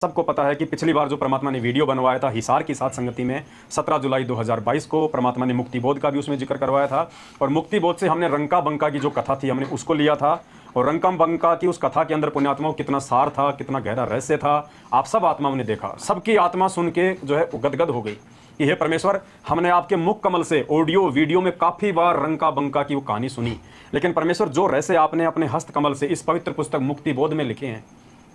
सबको पता है कि पिछली बार जो परमात्मा ने वीडियो बनवाया था हिसार की साथ संगति में 17 जुलाई 2022 को परमात्मा ने मुक्ति बोध का भी उसमें जिक्र करवाया था। और मुक्ति बोध से हमने रंका बंका की जो कथा थी हमने उसको लिया था। और रंका बंका की उस कथा के अंदर पुण्यात्माओं कितना सार था, कितना गहरा रहस्य था, आप सब आत्माओं ने देखा। सबकी आत्मा सुन के जो है गदगद हो गई कि हे परमेश्वर, हमने आपके मुख कमल से ऑडियो वीडियो में काफ़ी बार रंका बंका की वो कहानी सुनी, लेकिन परमेश्वर जो रहस्य आपने अपने हस्त कमल से इस पवित्र पुस्तक मुक्ति बोध में लिखे हैं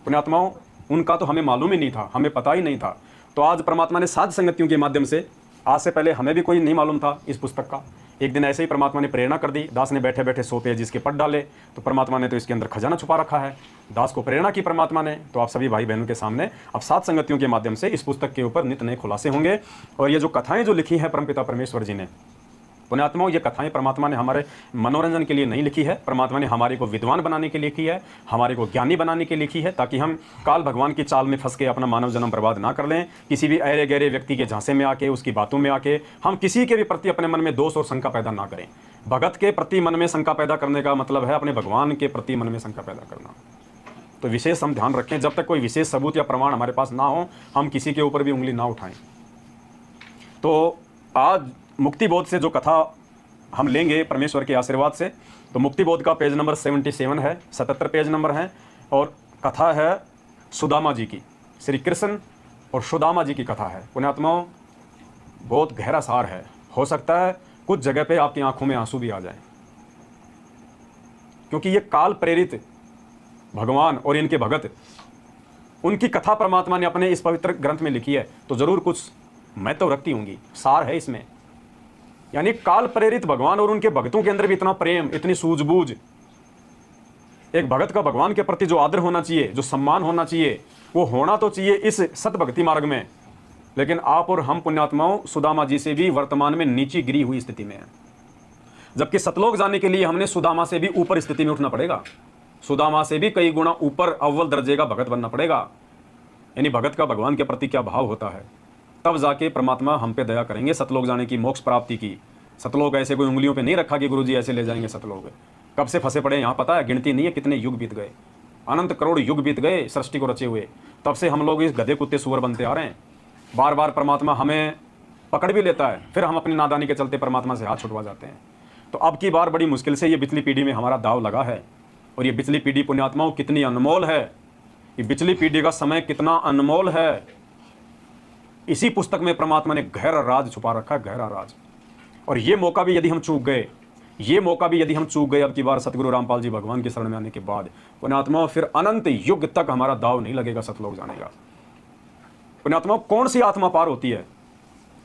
पुण्यात्माओं, उनका तो हमें मालूम ही नहीं था, हमें पता ही नहीं था। तो आज परमात्मा ने साध संगतियों के माध्यम से, आज से पहले हमें भी कोई नहीं मालूम था इस पुस्तक का, एक दिन ऐसे ही परमात्मा ने प्रेरणा कर दी। दास ने बैठे बैठे 100 पेज इसके पढ़ डाले, तो परमात्मा ने तो इसके अंदर खजाना छुपा रखा है। दास को प्रेरणा की परमात्मा ने, तो आप सभी भाई बहनों के सामने अब साध संगतियों के माध्यम से इस पुस्तक के ऊपर नित नए खुलासे होंगे। और ये जो कथाएं जो लिखी हैं परमपिता परमेश्वर जी ने, पुण्यात्माओं, ये कथाएं परमात्मा ने हमारे मनोरंजन के लिए नहीं लिखी है, परमात्मा ने हमारे को विद्वान बनाने के लिए लिखी है, हमारे को ज्ञानी बनाने के लिए लिखी है, ताकि हम काल भगवान की चाल में फंस के अपना मानव जन्म बर्बाद ना कर लें। किसी भी अरे गहरे व्यक्ति के झांसे में आके, उसकी बातों में आके हम किसी के भी प्रति अपने मन में दोष और शंका पैदा ना करें। भगत के प्रति मन में शंका पैदा करने का मतलब है अपने भगवान के प्रति मन में शंका पैदा करना। तो विशेष हम ध्यान रखें, जब तक कोई विशेष सबूत या प्रमाण हमारे पास ना हो, हम किसी के ऊपर भी उंगली ना उठाएं। तो आज मुक्ति बोध से जो कथा हम लेंगे परमेश्वर के आशीर्वाद से, तो मुक्ति बोध का पेज नंबर 77 है, 77 पेज नंबर है। और कथा है सुदामा जी की, श्री कृष्ण और सुदामा जी की कथा है। पुण्यात्माओं, बहुत गहरा सार है, हो सकता है कुछ जगह पे आपकी आंखों में आंसू भी आ जाए, क्योंकि ये काल प्रेरित भगवान और इनके भगत, उनकी कथा परमात्मा ने अपने इस पवित्र ग्रंथ में लिखी है, तो जरूर कुछ महत्व रखती होंगी, सार है इसमें। यानी काल प्रेरित भगवान और उनके भक्तों के अंदर भी इतना प्रेम, इतनी सूझबूझ, एक भगत का भगवान के प्रति जो आदर होना चाहिए, जो सम्मान होना चाहिए, वो होना तो चाहिए इस सत भक्ति मार्ग में। लेकिन आप और हम पुण्यात्माओं सुदामा जी से भी वर्तमान में नीचे गिरी हुई स्थिति में है, जबकि सतलोक जाने के लिए हमने सुदामा से भी ऊपर स्थिति में उठना पड़ेगा, सुदामा से भी कई गुना ऊपर अव्वल दर्जे का भगत बनना पड़ेगा। यानी भगत का भगवान के प्रति क्या भाव होता है, तब जाके परमात्मा हम पे दया करेंगे सतलोक जाने की, मोक्ष प्राप्ति की। सतलोक ऐसे कोई उंगलियों पे नहीं रखा कि गुरुजी ऐसे ले जाएंगे सतलोक। कब से फंसे पड़े यहाँ पता है, गिनती नहीं है कितने युग बीत गए, अनंत करोड़ युग बीत गए सृष्टि को रचे हुए, तब से हम लोग इस गधे कुत्ते सुअर बनते आ रहे हैं। बार बार परमात्मा हमें पकड़ भी लेता है, फिर हम अपनी नादानी के चलते परमात्मा से हाथ छुटवा जाते हैं। तो अब की बार बड़ी मुश्किल से ये पिछली पीढ़ी में हमारा दाव लगा है। और ये पिछली पीढ़ी पुण्यात्माओं कितनी अनमोल है, ये पिछली पीढ़ी का समय कितना अनमोल है। इसी पुस्तक में परमात्मा ने गहरा राज छुपा रखा है, गहरा राज। और ये मौका भी यदि हम चूक गए, ये मौका भी यदि हम चूक गए अब की बार सतगुरु रामपाल जी भगवान की शरण में आने के बाद, पुण्यात्मा फिर अनंत युग तक हमारा दाव नहीं लगेगा सतलोक जाने का। पुण्यात्मा, कौन सी आत्मा पार होती है,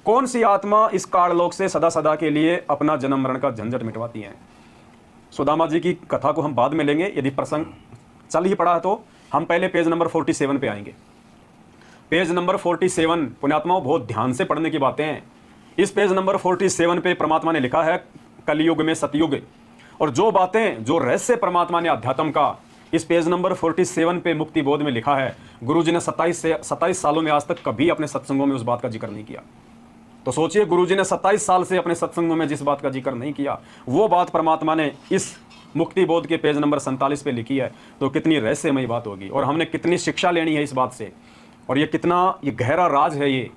कौन सी आत्मा इस काललोक से सदा सदा के लिए अपना जन्म मरण का झंझट मिटवाती है। सुदामा जी की कथा को हम बाद में लेंगे, यदि प्रसंग चल ही पड़ा है तो हम पहले पेज नंबर 47 पे आएंगे। पेज नंबर 47 पुण्यात्माओं बहुत ध्यान से पढ़ने की बातें हैं। इस पेज नंबर 47 पे परमात्मा ने लिखा है कलयुग में सतयुग, और जो बातें, जो रहस्य परमात्मा ने अध्यात्म का इस पेज नंबर 47 पे मुक्ति बोध में लिखा है, गुरुजी ने 27 सालों में आज तक कभी अपने सत्संगों में उस बात का जिक्र नहीं किया। तो सोचिए, गुरुजी ने 27 साल से अपने सत्संगों में जिस बात का जिक्र नहीं किया, वो बात परमात्मा ने इस मुक्ति बोध के पेज नंबर 47 पे लिखी है, तो कितनी रहस्यमयी बात होगी और हमने कितनी शिक्षा लेनी है इस बात से। और ये कितना ये गहरा राज है, ये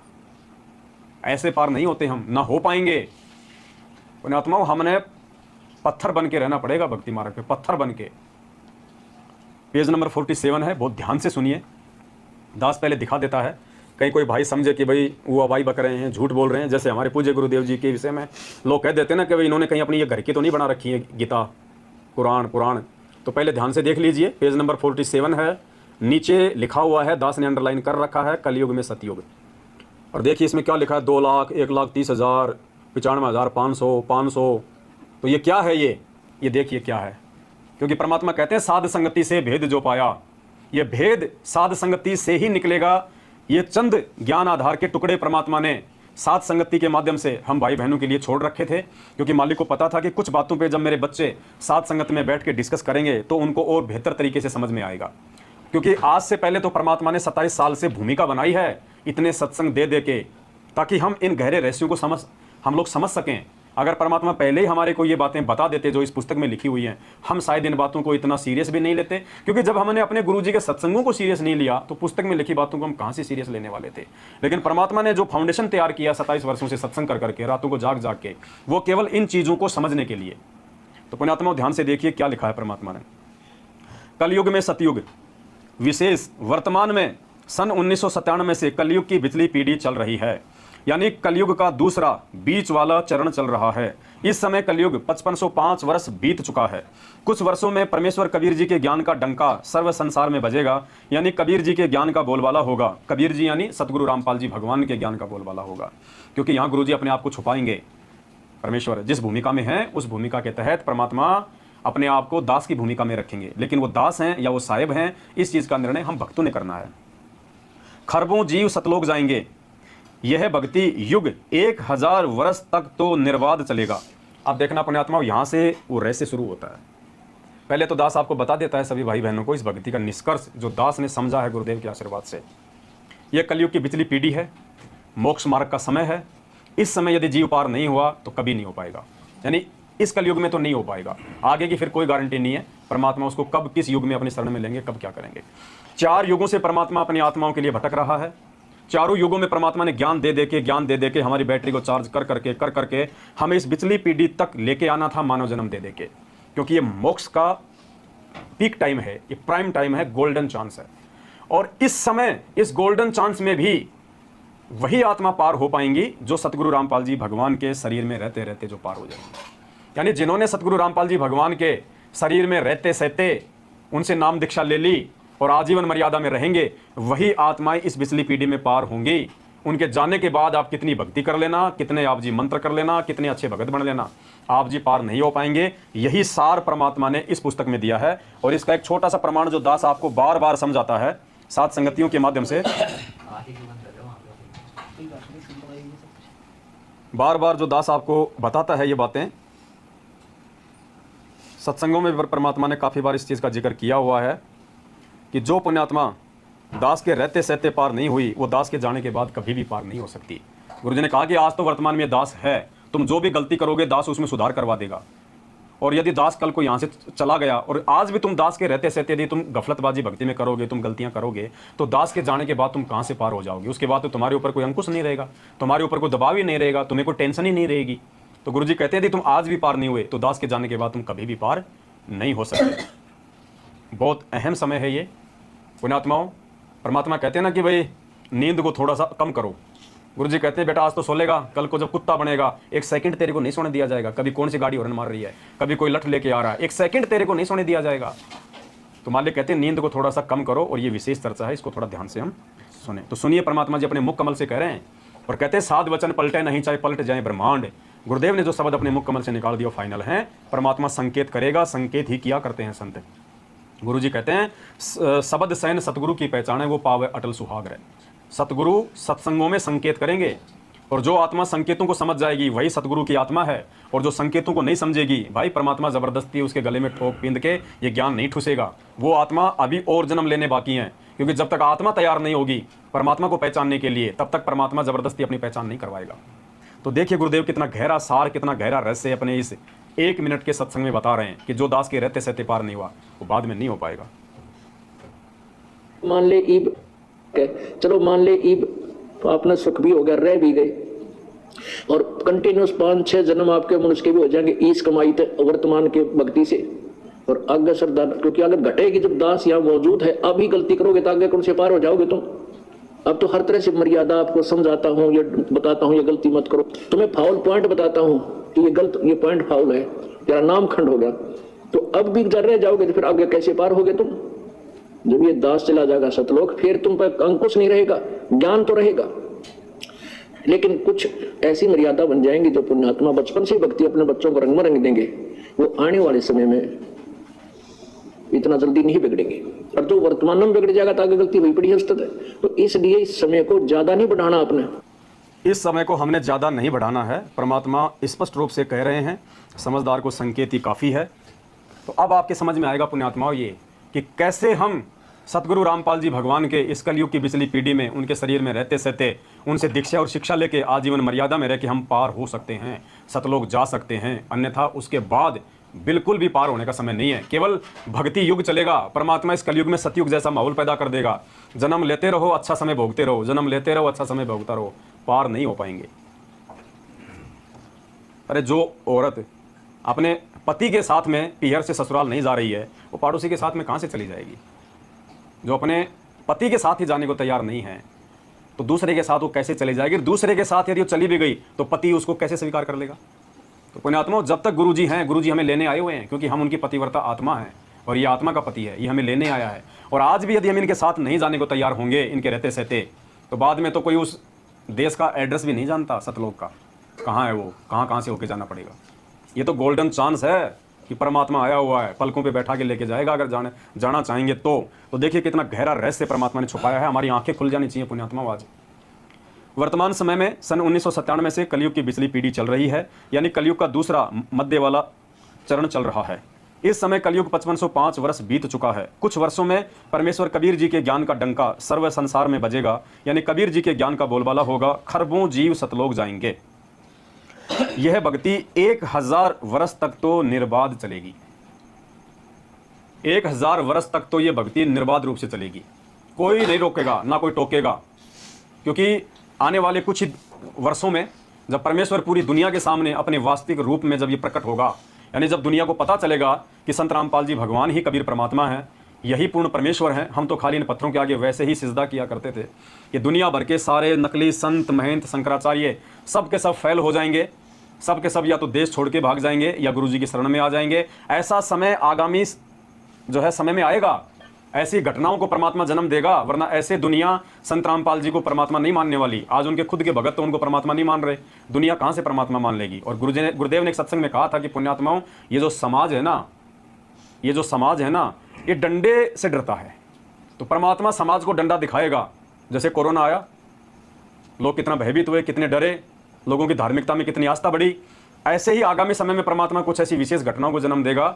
ऐसे पार नहीं होते, हम ना हो पाएंगे। पुण्यात्माओं, हमने पत्थर बन के रहना पड़ेगा भक्ति मार्ग पे, पत्थर बन के। पेज नंबर 47 है, बहुत ध्यान से सुनिए। दास पहले दिखा देता है, कहीं कोई भाई समझे कि भाई वो अवाई बक रहे हैं, झूठ बोल रहे हैं। जैसे हमारे पूज्य गुरुदेव जी के विषय में लोग कह देते हैं ना कि भाई इन्होंने कहीं अपनी ये घर की तो नहीं बना रखी है गीता कुरान पुराण। तो पहले ध्यान से देख लीजिए, पेज नंबर 47 है, नीचे लिखा हुआ है, दास ने अंडरलाइन कर रखा है, कलयुग में सतयुग। और देखिए इसमें क्या लिखा है, 2 लाख 1,30,000 95,500 500। तो ये क्या है, ये देखिए क्या है। क्योंकि परमात्मा कहते हैं साध संगति से भेद जो पाया, ये भेद साध संगति से ही निकलेगा। ये चंद ज्ञान आधार के टुकड़े परमात्मा ने साध संगति के माध्यम से हम भाई बहनों के लिए छोड़ रखे थे, क्योंकि मालिक को पता था कि कुछ बातों पे जब मेरे बच्चे साध संगत में बैठ के डिस्कस करेंगे तो उनको और बेहतर तरीके से समझ में आएगा। क्योंकि आज से पहले तो परमात्मा ने 27 साल से भूमिका बनाई है इतने सत्संग दे के, ताकि हम इन गहरे रहस्यों को हम लोग समझ सकें। अगर परमात्मा पहले ही हमारे को ये बातें बता देते जो इस पुस्तक में लिखी हुई हैं, हम शायद इन बातों को इतना सीरियस भी नहीं लेते, क्योंकि जब हमने अपने गुरुजी के सत्संगों को सीरियस नहीं लिया तो पुस्तक में लिखी बातों को हम कहाँ से सीरियस लेने वाले थे। लेकिन परमात्मा ने जो फाउंडेशन तैयार किया 27 वर्षों से सत्संग कर करके, रातों को जाग जाग के, वो केवल इन चीज़ों को समझने के लिए। तो पुण्यात्मा ध्यान से देखिए क्या लिखा है परमात्मा ने। कलयुग में सतयुग विशेष वर्तमान में सन 1997 से कलयुग की पिछली पीढ़ी चल रही है, यानी कलयुग का दूसरा बीच वाला चरण चल रहा है। इस समय कलयुग 5505 वर्ष बीत चुका है। कुछ वर्षों में परमेश्वर कबीर जी के ज्ञान का डंका सर्व संसार में बजेगा, यानी कबीर जी के ज्ञान का बोलबाला होगा। कबीर जी यानी सतगुरु रामपाल जी भगवान के ज्ञान का बोलबाला होगा, क्योंकि यहाँ गुरु जी अपने आप को छुपाएंगे। परमेश्वर जिस भूमिका में है उस भूमिका के तहत परमात्मा अपने आप को दास की भूमिका में रखेंगे, लेकिन वो दास हैं या वो साहेब हैं, इस चीज़ का निर्णय हम भक्तों ने करना है। खरबों जीव सतलोक जाएंगे, यह भक्ति युग 1000 वर्ष तक तो निर्बाध चलेगा। अब देखना पुण्यात्मा, यहाँ से वो रह से शुरू होता है। पहले तो दास आपको बता देता है सभी भाई बहनों को इस भक्ति का निष्कर्ष जो दास ने समझा है गुरुदेव के आशीर्वाद से। यह कलयुग की पिछली पीढ़ी है, मोक्ष मार्ग का समय है। इस समय यदि जीव पार नहीं हुआ तो कभी नहीं हो पाएगा, यानी इस कलयुग में तो नहीं हो पाएगा। आगे की फिर कोई गारंटी नहीं है, परमात्मा उसको कब किस युग में अपनी शरण में लेंगे, कब क्या करेंगे। 4 युगों से परमात्मा अपनी आत्माओं के लिए भटक रहा है। चारों युगों में परमात्मा ने ज्ञान दे दे के हमारी बैटरी को चार्ज कर करके हमें इस पिछली पीढ़ी तक लेके आना था, मानव जन्म दे के, क्योंकि ये मोक्ष का पीक टाइम है, ये प्राइम टाइम है, गोल्डन चांस है। और इस समय इस गोल्डन चांस में भी वही आत्मा पार हो पाएंगी जो सतगुरु रामपाल जी भगवान के शरीर में रहते रहते जो पार हो जाएंगे। यानी जिन्होंने सतगुरु रामपाल जी भगवान के शरीर में रहते सहते उनसे नाम दीक्षा ले ली और आजीवन मर्यादा में रहेंगे, वही आत्माएं इस पिछली पीढ़ी में पार होंगी। उनके जाने के बाद आप कितनी भक्ति कर लेना, कितने आप जी मंत्र कर लेना, कितने अच्छे भगत बन लेना, आप जी पार नहीं हो पाएंगे। यही सार परमात्मा ने इस पुस्तक में दिया है। और इसका एक छोटा सा प्रमाण जो दास आपको बार बार समझाता है सात संगतियों के माध्यम से, बार बार जो दास आपको बताता है ये बातें, सत्संगों में परमात्मा ने काफ़ी बार इस चीज़ का जिक्र किया हुआ है कि जो पुण्यात्मा दास के रहते सहते पार नहीं हुई, वो दास के जाने के बाद कभी भी पार नहीं हो सकती। गुरुजी ने कहा कि आज तो वर्तमान में दास है, तुम जो भी गलती करोगे दास उसमें सुधार करवा देगा। और यदि दास कल को यहाँ से चला गया और आज भी तुम दास के रहते सहते यदि तुम गफलतबाजी भक्ति में करोगे, तुम गलतियाँ करोगे, तो दास के जाने के बाद तुम कहाँ से पार हो जाओगे। उसके बाद तो तुम्हारे ऊपर कोई अंकुश नहीं रहेगा, तुम्हारे ऊपर कोई दबाव ही नहीं रहेगा, तुम्हें कोई टेंशन ही नहीं रहेगी। तो गुरुजी कहते हैं यदि तुम आज भी पार नहीं हुए तो दास के जाने के बाद तुम कभी भी पार नहीं हो सकते। बहुत अहम समय है ये पुण्यात्माओं। परमात्मा कहते हैं ना कि भाई नींद को थोड़ा सा कम करो। गुरुजी कहते हैं बेटा आज तो सो लेगा, कल को जब कुत्ता बनेगा 1 सेकंड तेरे को नहीं सोने दिया जाएगा। कभी कौन सी गाड़ी हॉर्न मार रही है, कभी कोई लठ लेके आ रहा है, 1 सेकंड तेरे को नहीं सोने दिया जाएगा। तो मालिक कहते हैं नींद को थोड़ा सा कम करो। और ये विशेष चर्चा है, इसको थोड़ा ध्यान से हम सुने। तो सुनिए, परमात्मा जी अपने मुख कमल से कह रहे हैं और कहते हैं साध वचन पलटे नहीं, चाहे पलट जाए ब्रह्मांड। गुरुदेव ने जो शब्द अपने मुख कमल से निकाल दिया फाइनल है। परमात्मा संकेत करेगा, संकेत ही किया करते हैं संत। गुरुजी कहते हैं शब्द सैन सतगुरु की पहचान है, वो पावे अटल सुहाग है। सतगुरु सत्संगों में संकेत करेंगे और जो आत्मा संकेतों को समझ जाएगी वही सतगुरु की आत्मा है। और जो संकेतों को नहीं समझेगी, भाई परमात्मा जबरदस्ती उसके गले में ठोक पींद के ये ज्ञान नहीं ठुसेगा। वो आत्मा अभी और जन्म लेने बाकी हैं, क्योंकि जब तक आत्मा तैयार नहीं होगी परमात्मा को पहचानने के लिए, तब तक परमात्मा जबरदस्ती अपनी पहचान नहीं करवाएगा। तो देखिए गुरुदेव कितना गहरा सार, कितना गहरा रहस्य अपने इस 1 मिनट के सत्संग में बता रहे हैं कि जो दास के रहते सहते पार नहीं हुआ वो बाद में नहीं हो पाएगा। मान ले ईब, चलो मान ले ईब अपना सुख भी हो गया, रह भी गए, और कंटिन्यूस 5-6 जन्म आपके मनुष्य के भी हो जाएंगे इस कमाई थे वर्तमान के भक्ति से। और आगे श्रद्धा, क्योंकि अगर घटेगी जब दास यहाँ मौजूद है, अभी गलती करोगे तो आगे कौन से पार हो जाओगे तुम। अब तो हर तरह से मर्यादा आपको समझाता हूँ, ये बताता हूँ ये गलती मत करो, तुम्हें फाउल पॉइंट बताता हूँ कि ये गलत, ये पॉइंट फाउल है, तेरा नाम खंड हो गया। तो अब भी जर रह जाओगे तो फिर आगे कैसे पार होगे तुम। जब ये दास चला जाएगा सतलोक, फिर तुम पर अंकुश नहीं रहेगा, ज्ञान तो रहेगा, लेकिन कुछ ऐसी मर्यादा बन जाएंगी तो पुण्यात्मा बचपन से भक्ति अपने बच्चों को रंग में रंग देंगे, वो आने वाले समय में इतना जल्दी नहीं बिगड़ेंगे। और जो वर्तमान में बिगड़ जाएगा तो आगे गलती वही पड़ी है उस तरह। तो इसलिए इस समय को ज्यादा नहीं बढ़ाना आपने, इस समय को हमने ज़्यादा नहीं बढ़ाना है। परमात्मा स्पष्ट रूप से कह रहे हैं, समझदार को संकेत ही काफ़ी है। तो अब आपके समझ में आएगा पुण्यात्माओं ये कि कैसे हम सतगुरु रामपाल जी भगवान के इस कलयुग की पिछली पीढ़ी में उनके शरीर में रहते सहते उनसे दीक्षा और शिक्षा लेके आजीवन मर्यादा में रह के हम पार हो सकते हैं, सतलोक जा सकते हैं। अन्यथा उसके बाद बिल्कुल भी पार होने का समय नहीं है। केवल भक्ति युग चलेगा। परमात्मा इस कलयुग में सतयुग जैसा माहौल पैदा कर देगा। जन्म लेते रहो, अच्छा समय भोगते रहो, जन्म लेते रहो, अच्छा समय भोगता रहो, पार नहीं हो पाएंगे। अरे जो औरत अपने पति के साथ में पीहर से ससुराल नहीं जा रही है, वो पड़ोसी के साथ में कहाँ से चली जाएगी? जो अपने पति के साथ ही जाने को तैयार नहीं है, तो दूसरे के साथ वो कैसे चली जाएगी? दूसरे के साथ यदि वो चली भी गई तो पति उसको कैसे स्वीकार कर लेगा? तो पुण्यात्माओं, जब तक गुरुजी हैं, गुरुजी हमें लेने आए हुए हैं, क्योंकि हम उनकी पतिव्रता आत्मा है और ये आत्मा का पति है, ये हमें लेने आया है। और आज भी यदि हम इनके साथ नहीं जाने को तैयार होंगे, इनके रहते सहते, तो बाद में तो कोई उस देश का एड्रेस भी नहीं जानता सतलोक का, कहाँ है वो, कहाँ से होके जाना पड़ेगा। ये तो गोल्डन चांस है कि परमात्मा आया हुआ है, पलकों पे बैठा के लेके जाएगा अगर जाना चाहेंगे तो देखिए कितना गहरा रहस्य परमात्मा ने छुपाया है। हमारी आंखें खुल जानी चाहिए पुण्यात्मा। आज वर्तमान समय में सन 1997 से कलयुग की बिजली पीढ़ी चल रही है, यानी कलयुग का दूसरा मध्य वाला चरण चल रहा है। इस समय कलयुग 5505 वर्ष बीत चुका है। कुछ वर्षों में परमेश्वर कबीर जी के ज्ञान का डंका सर्व संसार में बजेगा, यानी कबीर जी के ज्ञान का बोलबाला होगा, खरबों जीव सतलोक जाएंगे। यह भक्ति 1000 वर्ष तक तो निर्बाध चलेगी। 1000 वर्ष तक तो यह भक्ति निर्बाध रूप से चलेगी। कोई नहीं रोकेगा, ना कोई टोकेगा, क्योंकि आने वाले कुछ ही वर्षों में जब परमेश्वर पूरी दुनिया के सामने अपने वास्तविक रूप में जब ये प्रकट होगा, यानी जब दुनिया को पता चलेगा कि संत रामपाल जी भगवान ही कबीर परमात्मा है, यही पूर्ण परमेश्वर हैं, हम तो खाली इन पत्थरों के आगे वैसे ही सिजदा किया करते थे, कि दुनिया भर के सारे नकली संत महंत शंकराचार्य सब के सब फैल हो जाएंगे, सब के सब या तो देश छोड़ के भाग जाएंगे या गुरुजी की शरण में आ जाएंगे। ऐसा समय आगामी जो है समय में आएगा, ऐसी घटनाओं को परमात्मा जन्म देगा, वरना ऐसे दुनिया संत रामपाल जी को परमात्मा नहीं मानने वाली। आज उनके खुद के भगत तो उनको परमात्मा नहीं मान रहे, दुनिया कहाँ से परमात्मा मान लेगी? और गुरुदेव ने एक सत्संग में कहा था कि पुण्यात्माओं, ये जो समाज है ना, ये डंडे से डरता है। तो परमात्मा समाज को डंडा दिखाएगा। जैसे कोरोना आया, लोग कितना भयभीत हुए, कितने डरे, लोगों की धार्मिकता में कितनी आस्था बढ़ी, ऐसे ही आगामी समय में परमात्मा कुछ ऐसी विशेष घटनाओं को जन्म देगा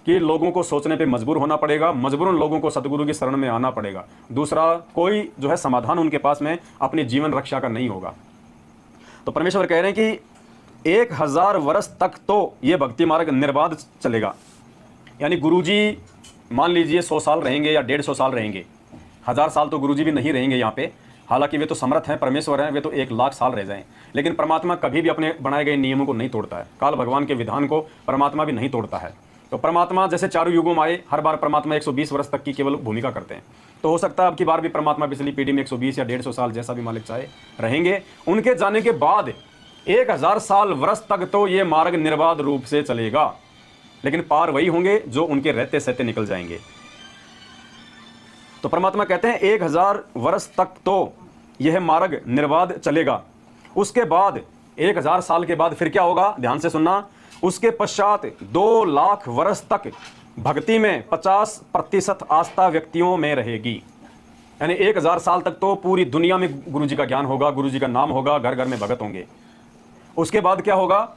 कि लोगों को सोचने पे मजबूर होना पड़ेगा, मजबूरन लोगों को सतगुरु की शरण में आना पड़ेगा। दूसरा कोई जो है समाधान उनके पास में अपनी जीवन रक्षा का नहीं होगा। तो परमेश्वर कह रहे हैं कि 1000 वर्ष तक तो ये भक्ति मार्ग निर्बाध चलेगा। यानी गुरुजी मान लीजिए 100 साल रहेंगे या 150 साल रहेंगे, 1000 साल तो गुरुजी भी नहीं रहेंगे यहाँ पे। हालांकि वे तो समर्थ हैं, परमेश्वर हैं, वे तो 1 लाख साल रह जाएं, लेकिन परमात्मा कभी भी अपने बनाए गए नियमों को नहीं तोड़ता है। काल भगवान के विधान को परमात्मा भी नहीं तोड़ता है। तो परमात्मा जैसे चारों युगों में आए, हर बार परमात्मा 120 वर्ष तक की केवल भूमिका करते हैं। तो हो सकता है अब की बार भी परमात्मा पिछली पीढ़ी में 120 या 150 साल जैसा भी मालिक चाहे रहेंगे। उनके जाने के बाद 1000 साल वर्ष तक तो ये मार्ग निर्बाध रूप से चलेगा, लेकिन पार वही होंगे जो उनके रहते सहते निकल जाएंगे। तो परमात्मा कहते हैं 1000 वर्ष तक तो यह मार्ग निर्बाध चलेगा। उसके बाद 1000 साल के बाद फिर क्या होगा? ध्यान से सुनना। उसके पश्चात 2 लाख वर्ष तक भक्ति में 50% आस्था व्यक्तियों में रहेगी। यानी 1000 साल तक तो पूरी दुनिया में गुरुजी का ज्ञान होगा, गुरुजी का नाम होगा, घर घर में भगत होंगे। उसके बाद क्या होगा?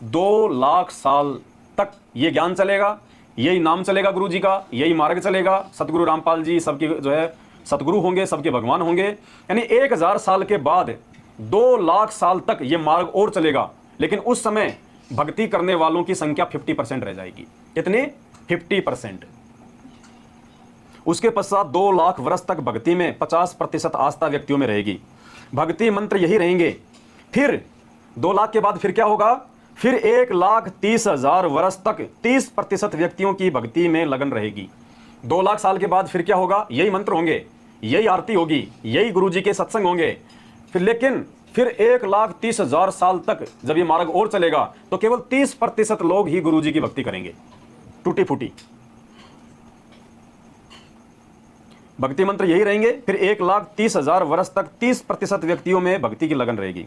2 लाख साल तक ये ज्ञान चलेगा, यही नाम चलेगा गुरुजी का, यही मार्ग चलेगा। सतगुरु रामपाल जी सबके जो है सतगुरु होंगे, सबके भगवान होंगे। यानी 1000 साल के बाद 2 लाख साल तक ये मार्ग और चलेगा, लेकिन उस समय भक्ति करने वालों की संख्या 50% रह जाएगी। कितने? 50%। उसके पश्चात 2 लाख वर्ष तक भक्ति में 50% आस्था व्यक्तियों में रहेगी। भक्ति मंत्र यही रहेंगे। फिर 2 लाख के बाद फिर क्या होगा? फिर 1,30,000 वर्ष तक 30% व्यक्तियों की भक्ति में लगन रहेगी। 2 लाख साल के बाद फिर क्या होगा? यही मंत्र होंगे, यही आरती होगी, यही गुरुजी के सत्संग होंगे। लेकिन फिर 1,30,000 साल तक जब ये मार्ग और चलेगा तो केवल 30% लोग ही गुरुजी की भक्ति करेंगे, टूटी फूटी। भक्ति मंत्र यही रहेंगे। फिर 1,30,000 वर्ष तक 30% व्यक्तियों में भक्ति की लगन रहेगी।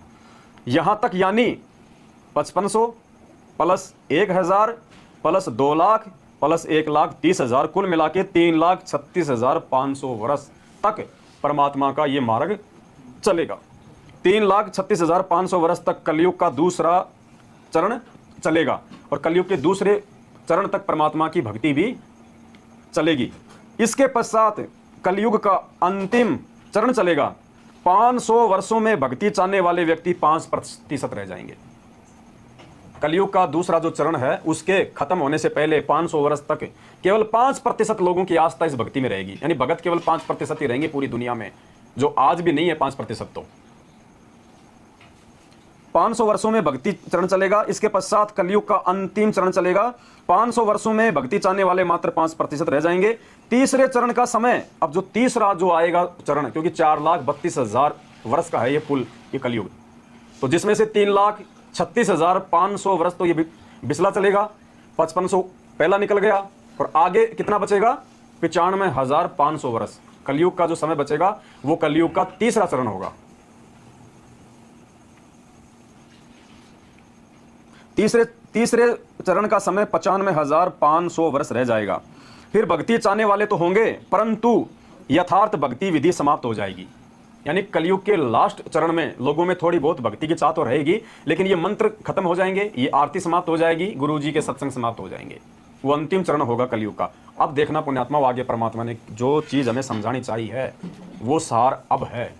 यहां तक यानी 5500 प्लस 1000 प्लस 2 लाख प्लस 1,30,000 कुल मिला के 3,36,500 वर्ष तक परमात्मा का ये मार्ग चलेगा। 3,36,500 वर्ष तक कलयुग का दूसरा चरण चलेगा और कलयुग के दूसरे चरण तक परमात्मा की भक्ति भी चलेगी। इसके पश्चात कलयुग का अंतिम चरण चलेगा, 500 वर्षों में भक्ति चाहने वाले व्यक्ति 5% रह जाएंगे। कलयुग का दूसरा जो चरण है उसके खत्म होने से पहले 500 वर्ष तक केवल 5% लोगों की आस्था इस भक्ति में रहेगी, यानी भगत केवल 5% ही रहेंगे पूरी दुनिया में, जो आज भी नहीं है 5%। तो 500 वर्षों में भक्ति चरण चलेगा, इसके पश्चात कलयुग का अंतिम चरण चलेगा, 500 वर्षों में भक्ति चाहने वाले मात्र 5% रह जाएंगे। तीसरे चरण का समय, अब जो तीसरा जो आएगा चरण, क्योंकि 4,32,000 वर्ष का है ये कुल ये कलयुग, तो जिसमें से 3,36,500 वर्ष तो ये बिसला चलेगा, 5500 पहला निकल गया, और आगे कितना बचेगा? 95,500 वर्ष कलयुग का जो समय बचेगा वो कलयुग का तीसरा चरण होगा। तीसरे चरण का समय 95,500 वर्ष रह जाएगा। फिर भक्ति चाहने वाले तो होंगे, परंतु यथार्थ भक्ति विधि समाप्त हो जाएगी, यानी कलयुग के लास्ट चरण में लोगों में थोड़ी बहुत भक्ति की चाह तो रहेगी, लेकिन ये मंत्र खत्म हो जाएंगे, ये आरती समाप्त हो जाएगी, गुरुजी के सत्संग समाप्त हो जाएंगे। वो अंतिम चरण होगा कलयुग का। अब देखना पुण्यात्मा, आगे परमात्मा ने जो चीज हमें समझानी चाहिए है वो सार अब है।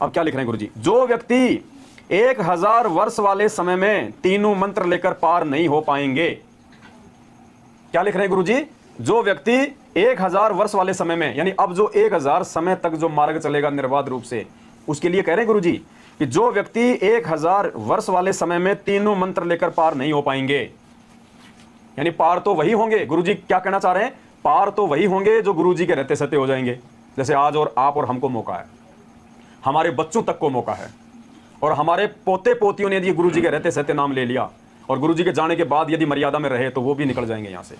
अब क्या लिख रहे हैं गुरुजी? जो व्यक्ति 1000 वर्ष वाले समय में तीनों मंत्र लेकर पार नहीं हो पाएंगे, क्या लिख रहे हैं गुरुजी? जो व्यक्ति 1000 वर्ष वाले समय में, यानी अब जो 1000 समय तक जो मार्ग चलेगा निर्बाध रूप से, उसके लिए कह रहे हैं गुरुजी कि जो व्यक्ति 1000 वर्ष वाले समय में तीनों मंत्र लेकर पार नहीं हो पाएंगे, यानी पार तो वही होंगे। गुरुजी क्या कहना चाह रहे हैं? पार तो वही होंगे जो गुरुजी के रहते सहते हो जाएंगे। जैसे आज और आप और हमको मौका है, हमारे बच्चों तक को मौका है, और हमारे पोते पोतियों ने यदि गुरुजी के रहते सहते नाम ले लिया और गुरुजी के जाने के बाद यदि मर्यादा में रहे तो वो भी निकल जाएंगे यहाँ से।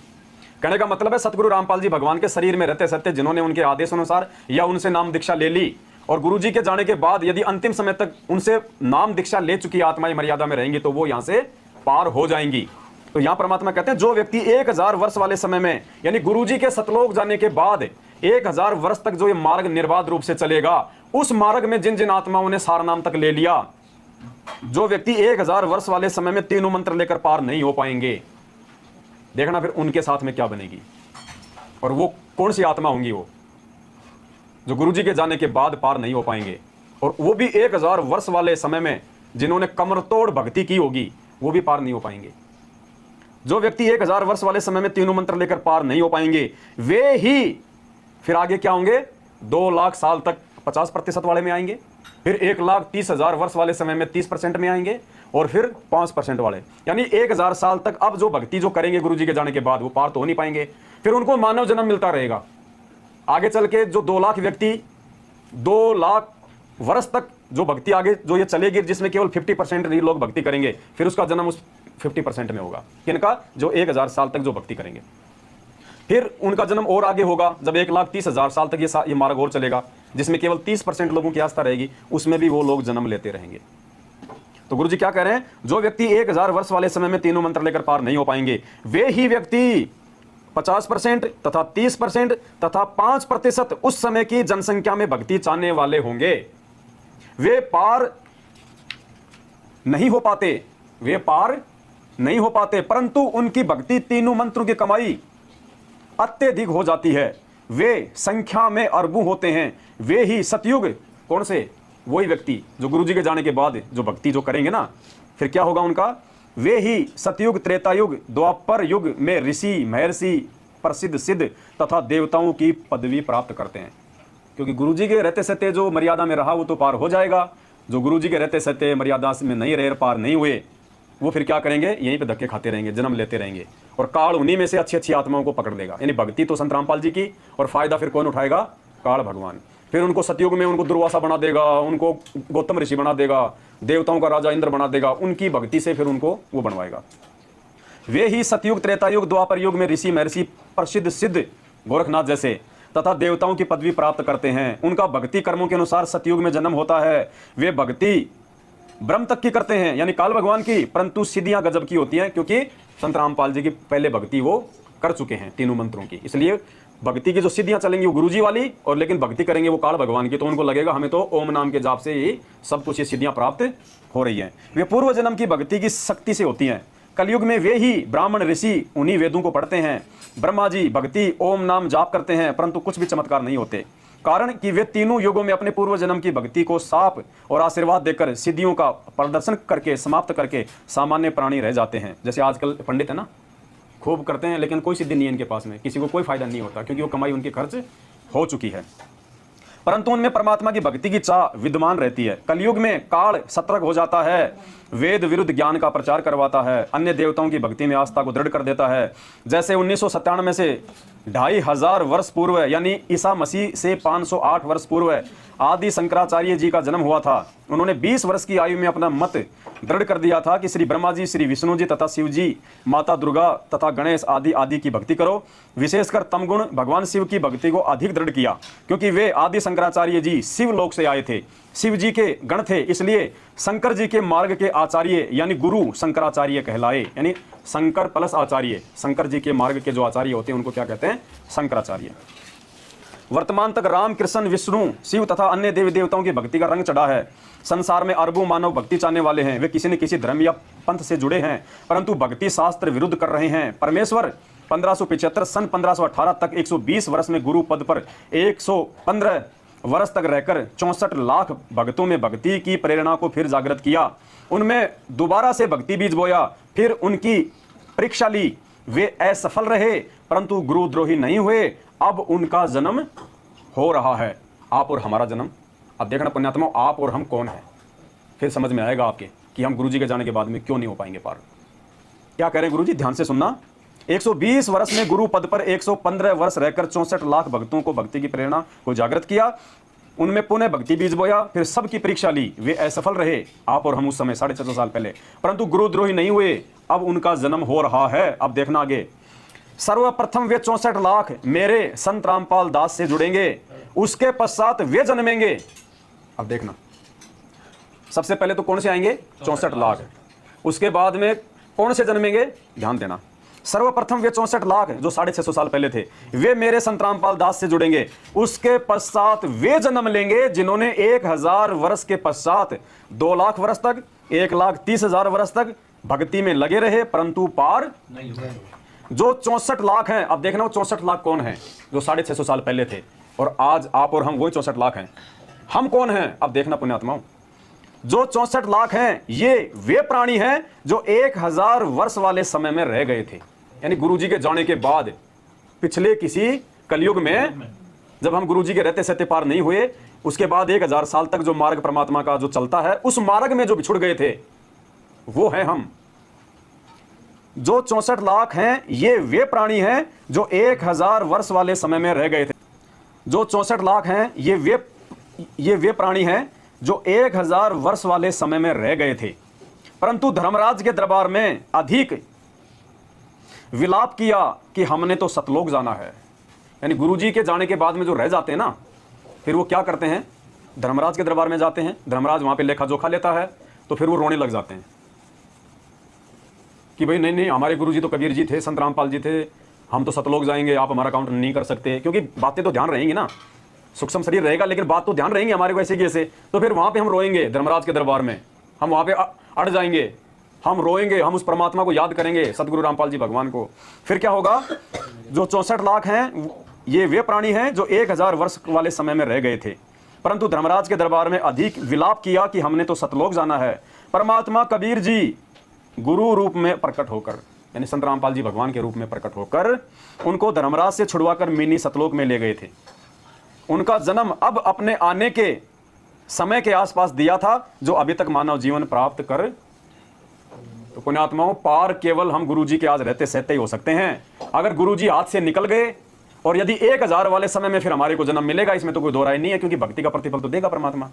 कहने का मतलब है सतगुरु रामपाल जी भगवान के शरीर में रहते सहते जिन्होंने उनके आदेश अनुसार या उनसे नाम दीक्षा ले ली, और गुरुजी के जाने के बाद यदि अंतिम समय तक उनसे नाम दीक्षा ले चुकी आत्माएं मर्यादा में रहेंगी तो वो यहाँ से पार हो जाएंगी। तो यहाँ परमात्मा कहते हैं जो व्यक्ति 1000 वर्ष वाले समय में, यानी गुरुजी के सतलोक जाने के बाद 1000 वर्ष तक जो ये मार्ग निर्बाध रूप से चलेगा, उस मार्ग में जिन जिन आत्माओं ने सार नाम तक ले लिया, जो व्यक्ति 1000 वर्ष वाले समय में तीनों मंत्र लेकर पार नहीं हो पाएंगे, देखना फिर उनके साथ में क्या बनेगी, और वो कौन सी आत्मा होंगी वो जो गुरुजी के जाने के बाद पार नहीं हो पाएंगे, और वो भी 1000 वर्ष वाले समय में जिन्होंने कमर तोड़ भक्ति की होगी, वो भी पार नहीं हो पाएंगे। जो व्यक्ति 1000 वर्ष वाले समय में तीनों मंत्र लेकर पार नहीं हो पाएंगे, वे ही फिर आगे क्या होंगे? 2 लाख साल तक 50% वाले में आएंगे, फिर 1,30,000 वर्ष वाले समय में 30% में आएंगे, और फिर 5% वाले, यानी 1000 साल तक अब जो भक्ति जो करेंगे गुरुजी के जाने के बाद वो पार तो हो नहीं पाएंगे। फिर उनको मानव जन्म मिलता रहेगा। आगे चल के जो 2 लाख व्यक्ति 2 लाख वर्ष तक जो भक्ति आगे जो ये चलेगी, जिसमें केवल 50% ही लोग भक्ति करेंगे, फिर उसका जन्म उस 50% में होगा। किनका? जो 1000 साल तक जो भक्ति करेंगे। फिर उनका जन्म और आगे होगा, जब 1,30,000 साल तक ये मार्ग और चलेगा, जिसमें केवल 30% लोगों की आस्था रहेगी, उसमें भी वो लोग जन्म लेते रहेंगे। तो गुरुजी क्या कह रहे हैं? जो व्यक्ति 1000 वर्ष वाले समय में तीनों मंत्र लेकर पार नहीं हो पाएंगे, वे ही व्यक्ति 50% तथा 30% तथा 5% उस समय की जनसंख्या में भक्ति चाहने वाले होंगे। वे पार नहीं हो पाते, परंतु उनकी भक्ति तीनों मंत्रों की कमाई अत्यधिक हो जाती है। वे संख्या में अरबों होते हैं। वे ही सतयुग, कौन से? वही व्यक्ति जो गुरुजी के जाने के बाद जो भक्ति जो करेंगे ना, फिर क्या होगा उनका? वे ही सतयुग, त्रेतायुग, द्वापर युग में ऋषि, महर्षि, प्रसिद्ध सिद्ध तथा देवताओं की पदवी प्राप्त करते हैं। क्योंकि गुरुजी के रहते सहते जो मर्यादा में रहा वो तो पार हो जाएगा। जो गुरुजी के रहते सहते मर्यादा में नहीं रहे, पार नहीं हुए, वो फिर क्या करेंगे? यहीं पे धक्के खाते रहेंगे, जन्म लेते रहेंगे, और काल उन्हीं में से अच्छी अच्छी आत्माओं को पकड़ लेगा। यानी भक्ति तो संत रामपाल जी की, और फायदा फिर कौन उठाएगा? काल भगवान। फिर उनको सतयुग में उनको दुर्वासा बना देगा, उनको गौतम ऋषि बना देगा, देवताओं का राजा इंद्र बना देगा, उनकी भक्ति से फिर उनको वो बनवाएगा। वे ही सतयुग, त्रेतायुग, द्वापर युग में ऋषि, महर्षि, प्रसिद्ध सिद्ध गोरखनाथ जैसे तथा देवताओं की पदवी प्राप्त करते हैं। उनका भक्ति कर्मों के अनुसार सतयुग में जन्म होता है। वे भक्ति ब्रह्म तक की करते हैं, यानी काल भगवान की, परंतु सिद्धियां गजब की होती हैं, क्योंकि संत रामपाल जी की पहले भक्ति वो कर चुके हैं तीनों मंत्रों की। इसलिए भक्ति की जो सिद्धियां चलेंगी वो गुरुजी वाली, और लेकिन भक्ति करेंगे वो काल भगवान की। तो उनको लगेगा हमें तो ओम नाम के जाप से ही सब कुछ ये सिद्धियां प्राप्त हो रही हैं। वे पूर्व जन्म की भक्ति की शक्ति से होती हैं। कलयुग में वे ही ब्राह्मण ऋषि उन्हीं वेदों को पढ़ते हैं। ब्रह्मा जी भक्ति ओम नाम जाप करते हैं, परंतु कुछ भी चमत्कार नहीं होते, कारण कि वे तीनों युगों में अपने पूर्व जन्म की भक्ति को साप और आशीर्वाद देकर सिद्धियों का प्रदर्शन करके समाप्त करके सामान्य प्राणी रह जाते हैं। जैसे आजकल पंडित है ना, खूब करते हैं लेकिन कोई सिद्धि नहीं है इनके पास में, किसी को कोई फायदा नहीं होता, क्योंकि वो कमाई उनकी खर्च हो चुकी है, परंतु उनमें परमात्मा की भक्ति की चाह विद्यमान रहती है। कलयुग में काल सतर्क हो जाता है, वेद विरुद्ध ज्ञान का प्रचार करवाता है, अन्य देवताओं की भक्ति में आस्था को दृढ़ कर देता है। जैसे 1997 से 2500 वर्ष पूर्व यानी ईसा मसीह से 508 वर्ष पूर्व आदि शंकराचार्य जी का जन्म हुआ था। उन्होंने 20 वर्ष की आयु में अपना मत दृढ़ कर दिया था कि श्री ब्रह्मा जी, श्री विष्णु जी तथा शिव जी, माता दुर्गा तथा गणेश आदि आदि की भक्ति करो। विशेषकर तमगुण भगवान शिव की भक्ति को अधिक दृढ़ किया, क्योंकि वे आदि शंकराचार्य जी शिव लोक से आए थे, शिव जी के गण थे, इसलिए शंकर जी के मार्ग के आचार्य यानी गुरु शंकराचार्य कहलाए। यानी शंकर प्लस आचार्य, शंकर जी के मार्ग के जो आचार्य होते हैं उनको क्या कहते हैं? शंकराचार्य। वर्तमान तक राम, कृष्ण, विष्णु, शिव तथा अन्य देवी देवताओं की भक्ति का रंग चढ़ा है। संसार में अरबों मानव भक्ति चाहने वाले हैं, वे किसी न किसी धर्म या पंथ से जुड़े हैं, परंतु भक्ति शास्त्र विरुद्ध कर रहे हैं। परमेश्वर 1575 सन 1518 तक 120 वर्ष में गुरु पद पर 115 वर्ष तक रहकर 64 लाख भक्तों में भक्ति की प्रेरणा को फिर जागृत किया। उनमें दोबारा से भक्ति बीज बोया, फिर उनकी परीक्षा ली, वे असफल रहे परंतु गुरुद्रोही नहीं हुए। अब उनका जन्म हो रहा है, आप और हमारा जन्म। अब देखना पुण्यात्मा, आप और हम कौन है, फिर समझ में आएगा आपके कि हम गुरुजी के जाने के बाद में क्यों नहीं हो पाएंगे पार। क्या कह रहे हैं गुरुजी, ध्यान से सुनना। 120 वर्ष में गुरु पद पर 115 वर्ष रहकर 64 लाख भक्तों को भक्ति की प्रेरणा को जागृत किया, उनमें पुनः भक्ति बीज बोया, फिर सबकी परीक्षा ली, वे असफल रहे, आप और हम उस समय 650 साल पहले, परंतु गुरुद्रोही नहीं हुए। अब उनका जन्म हो रहा है। अब देखना आगे, सर्वप्रथम वे 64 लाख मेरे संत रामपाल दास से जुड़ेंगे, उसके पश्चात वे जन्मेंगे। अब देखना, सबसे पहले तो कौन से आएंगे? 64 लाख। उसके बाद में कौन से जन्मेंगे? ध्यान देना, सर्वप्रथम वे 64 लाख जो 650 साल पहले थे, वे मेरे संत रामपाल दास से जुड़ेंगे। उसके पश्चात वे जन्म लेंगे जिन्होंने 1000 वर्ष के पश्चात 2 लाख वर्ष तक, 1,30,000 वर्ष तक भक्ति में लगे रहे परंतु पार नहीं हुए। जो 64 लाख हैं, अब देखना वो 64 लाख कौन है? जो 650 साल पहले थे, और आज आप और हम वही 64 लाख हैं। हम कौन हैं? अब देखना पुण्यात्माओं, जो 64 लाख हैं ये वे प्राणी हैं जो 1000 वर्ष वाले समय में रह गए थे। यानी गुरुजी के जाने के बाद पिछले किसी कलयुग में जब हम गुरुजी के रहते सहते पार नहीं हुए, उसके बाद 1000 साल तक जो मार्ग परमात्मा का जो चलता है, उस मार्ग में जो बिछुड़ गए थे वो हैं हम। जो 64 लाख हैं ये वे प्राणी हैं जो 1000 वर्ष वाले समय में रह गए थे। जो 64 लाख हैं ये वे प्राणी हैं जो 1000 वर्ष वाले समय में रह गए थे, परंतु धर्मराज के दरबार में अधिक विलाप किया कि हमने तो सतलोक जाना है। यानी गुरुजी के जाने के बाद में जो रह जाते हैं ना, फिर वो क्या करते हैं? धर्मराज के दरबार में जाते हैं, धर्मराज वहां पे लेखा जोखा लेता है, तो फिर वो रोने लग जाते हैं कि भाई नहीं नहीं, हमारे गुरुजी तो कबीर जी थे, संत रामपाल जी थे, हम तो सतलोक जाएंगे, आप हमारा काउंट नहीं कर सकते। क्योंकि बातें तो ध्यान रहेंगी ना, सूक्ष्म शरीर रहेगा लेकिन बात तो ध्यान रहेंगे हमारे को ऐसे की ऐसे। तो फिर वहां पे हम रोएंगे धर्मराज के दरबार में, हम वहां पे अड़ जाएंगे, हम रोएंगे, हम उस परमात्मा को याद करेंगे, सतगुरु रामपाल जी भगवान को। फिर क्या होगा? जो 64 लाख हैं ये वे प्राणी हैं जो 1000 वर्ष वाले समय में रह गए थे, परंतु धर्मराज के दरबार में अधिक विलाप किया कि हमने तो सतलोक जाना है। परमात्मा कबीर जी गुरु रूप में प्रकट होकर, यानी संत रामपाल जी भगवान के रूप में प्रकट होकर उनको धर्मराज से छुड़वाकर मिनी सतलोक में ले गए थे। उनका जन्म अब अपने आने के समय के आसपास दिया था, जो अभी तक मानव जीवन प्राप्त कर। तो पुण्यात्माओं, पार केवल हम गुरुजी के आज रहते सहते ही हो सकते हैं। अगर गुरुजी हाथ से निकल गए और यदि 1000 वाले समय में फिर हमारे को जन्म मिलेगा, इसमें तो कोई दो राय नहीं है, क्योंकि भक्ति का प्रतिफल तो देगा परमात्मा।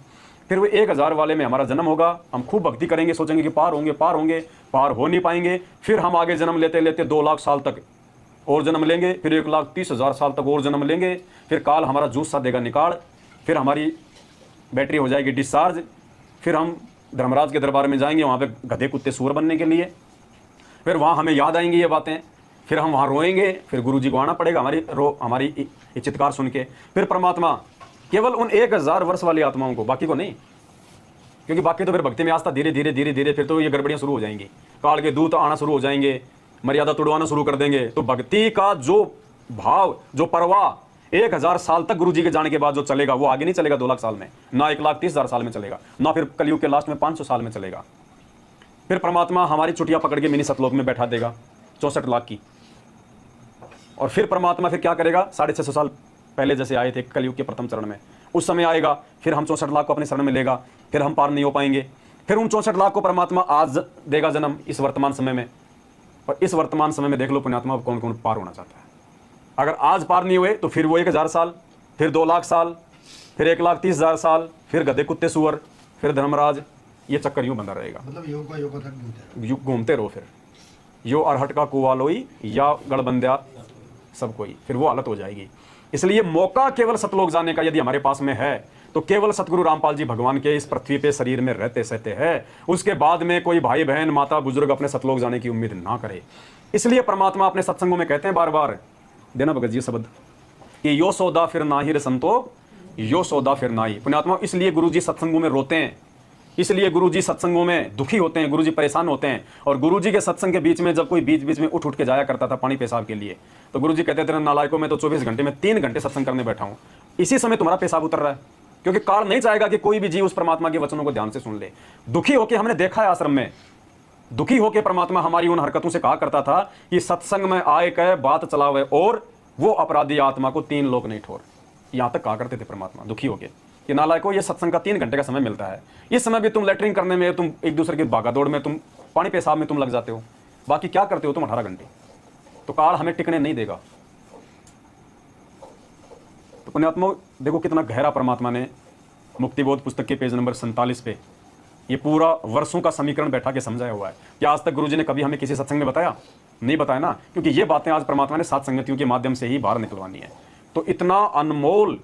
फिर वो 1000 वाले में हमारा जन्म होगा, हम खूब भक्ति करेंगे, सोचेंगे कि पार होंगे, पार होंगे, पार हो नहीं पाएंगे। फिर हम आगे जन्म लेते लेते 2 लाख साल तक और जन्म लेंगे, फिर 1,30,000 साल तक और जन्म लेंगे, फिर काल हमारा जूस सा देगा निकाल, फिर हमारी बैटरी हो जाएगी डिस्चार्ज, फिर हम धर्मराज के दरबार में जाएंगे, वहाँ पे गधे कुत्ते सूर बनने के लिए। फिर वहाँ हमें याद आएंगी ये बातें, फिर हम वहाँ रोएंगे, फिर गुरुजी को आना पड़ेगा हमारी चित्कार सुन के। फिर परमात्मा केवल उन 1000 वर्ष वाली आत्माओं को, बाकी को नहीं, क्योंकि बाकी तो फिर भक्ति में आस्था धीरे धीरे धीरे धीरे फिर तो ये गड़बड़ियाँ शुरू हो जाएंगी, काल के दूत आना शुरू हो जाएंगे, मर्यादा तोड़वाना शुरू कर देंगे। तो भक्ति का जो भाव, जो परवाह 1000 साल तक गुरु जी के जाने के बाद जो चलेगा, वो आगे नहीं चलेगा 2 लाख साल में, ना 1,30,000 साल में चलेगा, ना फिर कलयुग के लास्ट में 500 साल में चलेगा। फिर परमात्मा हमारी चुटिया पकड़ के मिनी सतलोक में बैठा देगा 64 लाख की, और फिर परमात्मा फिर क्या करेगा, 650 साल पहले जैसे आए थे कलयुग के प्रथम चरण में, उस समय आएगा, फिर हम 64 लाख को अपने शरण में लेगा, फिर हम पार नहीं हो पाएंगे। फिर उन 64 लाख को परमात्मा आज देगा जन्म इस वर्तमान समय में, और इस वर्तमान समय में देख लो पुण्यात्मा कौन कौन पार होना चाहता है। अगर आज पार नहीं हुए तो फिर वो 1000 साल, फिर 2 लाख साल, फिर 1,30,000 साल, फिर गधे कुत्ते सुअर, फिर धर्मराज, ये चक्कर यूं बंधा रहेगा। मतलब योग तक घूमते रहो। फिर यो अरहट का कुआ लोई या गड़बंध्या सब कोई, फिर वो हालत हो जाएगी। इसलिए मौका केवल सतलोक जाने का यदि हमारे पास में है तो केवल सतगुरु रामपाल जी भगवान के इस पृथ्वी पे शरीर में रहते सहते हैं, उसके बाद में कोई भाई बहन माता बुजुर्ग अपने सतलोक जाने की उम्मीद ना करे। इसलिए परमात्मा अपने सत्संगों में कहते हैं बार बार, देना भगत जी शब्द, कि यो सौदा फिर नाहि रे संतो, यो सौदा फिर नाहि। पुण्यात्मा इसलिए गुरु जी सत्संगों में रोते हैं, इसलिए गुरु जी सत्संगों में दुखी होते हैं, गुरु जी परेशान होते हैं। और गुरु जी के सत्संग के बीच में जब कोई बीच बीच में उठ उठ के जाया करता था पानी पेशाब के लिए, तो गुरु जी कहते थे नालायकों में तो 24 घंटे में 3 घंटे सत्संग करने बैठा हूँ, इसी समय तुम्हारा पेशाब उतर रहा है। क्योंकि काल नहीं चाहेगा कि कोई भी जीव उस परमात्मा के वचनों को ध्यान से सुन ले। दुखी होकर हमने देखा है आश्रम में, दुखी होकर परमात्मा हमारी उन हरकतों से कहा करता था कि सत्संग में आए कह बात चलावे, और वो अपराधी आत्मा को 3 लोक नहीं ठोर। यहां तक कहा करते थे परमात्मा दुखी होकर कि नालायको ये सत्संग का 3 घंटे का समय मिलता है, इस समय भी तुम लेटरिंग करने में, तुम एक दूसरे की भागादौड़ में, तुम पानी पेशाब में तुम लग जाते हो, बाकी क्या करते हो तुम 18 घंटे। तो काल हमें टिकने नहीं देगा। तो पुण्यात्मा देखो कितना गहरा परमात्मा ने मुक्तिबोध पुस्तक के पेज नंबर 47 पे ये पूरा वर्षों का समीकरण बैठा के समझाया हुआ है। कि आज तक गुरुजी ने कभी हमें किसी सत्संग में बताया? नहीं बताया ना, क्योंकि ये बातें आज परमात्मा ने सात संगतियों के माध्यम से ही बाहर निकलवानी है। तो इतना अनमोल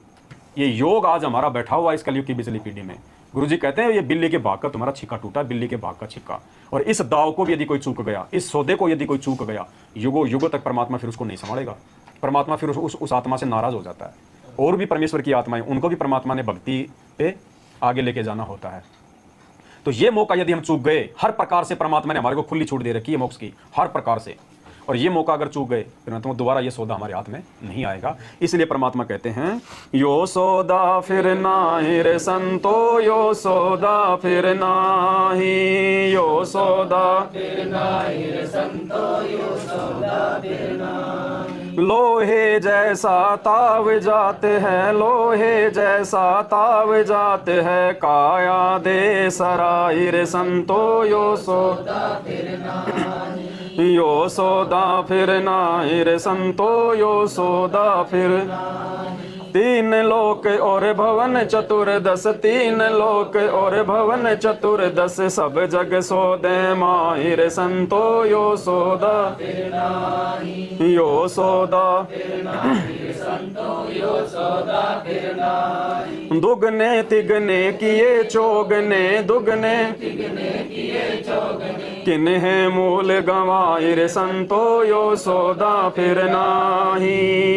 ये योग आज हमारा बैठा हुआ है इस कलयुग की बिजली पीढ़ी में। गुरुजी कहते हैं ये बिल्ली के भाग का तुम्हारा छिक्का टूटा, बिल्ली के भाग का छिक्का। और इस दाव को भी यदि कोई चूक गया, इस सौदे को यदि कोई चूक गया, युगों युगों तक परमात्मा फिर उसको नहीं संभालेगा। परमात्मा फिर उस आत्मा से नाराज हो जाता है। और भी परमेश्वर की आत्माएं, उनको भी परमात्मा ने भक्ति पे आगे लेके जाना होता है। तो ये मौका यदि हम चूक गए, हर प्रकार से परमात्मा ने हमारे को खुली छूट दे रखी है मोक्ष की, हर प्रकार से, और ये मौका अगर चूक गए फिर तो दोबारा ये सौदा हमारे हाथ में नहीं आएगा। इसलिए परमात्मा कहते हैं यो सौदा फिर नाहि रे संतो, यो सौदा फिर नाहि, यो सौदा फिर नाहि रे संतो, यो सौदा फिर नाहि। लोहे जैसा ताव जाते हैं, लोहे जैसा ताव जाते हैं, काया दे सराय रे संतो, यो सौदा फिर नाहि, यो सौदा फिर नाहि रे संतो, यो सौदा फिर नाहि। 3 लोक और भवन चतुर्दश, 3 लोक और भवन चतुर्दश, सब जग सौदे माहि रे संतो, यो सौदा फिर नाहि, यो सौदा फिर नाहि रे संतो, यो सौदा फिर नाहि। दुगने तिगने किए चोगने, दुगने तिगने किए चोगने, किन्हे मूल गंवाई रे संतो, यो सौदा फिर नाहि,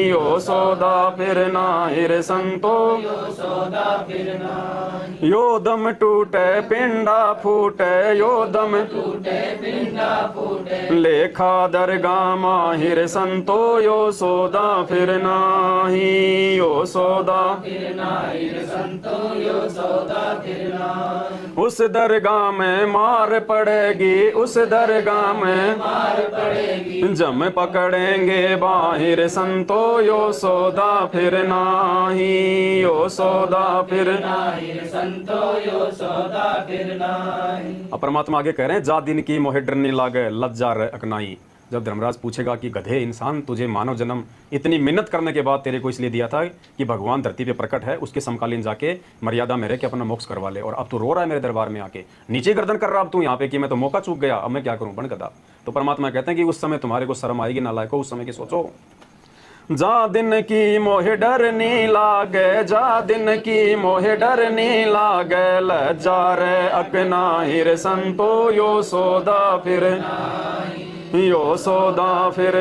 यो सौदा फिर नाहि रे संतो, यो सौदा फिर नाहि। यो दम टूटे पिंडा फूटे, यो दम टूटे पिंडा फूटे, लेखा दरगाह माहि रे संतो, यो सौदा फिर नाहि, यो सौदा फिर नाहि रे संतो, यो सौदा फिर नाहि। उस दरगाह में मार पड़ेगी, उस दरगाह में मार पड़ेगी, जम पकड़ेंगे बाहिर संतो, यो सौदा फिर नाहि, यो सौदा फिर नाहि रे संतो, यो सौदा फिर नाहि। अब परमात्मा आगे कह रहे हैं जा दिन की मोहे डर नहीं लागे, लज्जा रे अकनाई। जब धर्मराज पूछेगा कि गधे इंसान, तुझे मानव जन्म इतनी मिन्नत करने के बाद तेरे को इसलिए दिया था कि भगवान धरती पे प्रकट है, उसके समकालीन जाके मर्यादा में रह के अपना मोक्ष करवा ले, और अब तू रो रहा है मेरे दरबार में आके, नीचे गर्दन कर रहा अब तू यहाँ पे कि मैं तो मौका चूक गया, अब मैं क्या करूँ बन गधा। तो परमात्मा कहते हैं कि उस समय तुम्हारे को शर्म आएगी नालायको, उस समय की सोचो। जा दिन की मोहे डर नी लागे, जा दिन की मोहे डर नी लागे, लज्जा रे अकनाहि रे संतो, यो सौदा फिर नाहि, यो सौदा फिर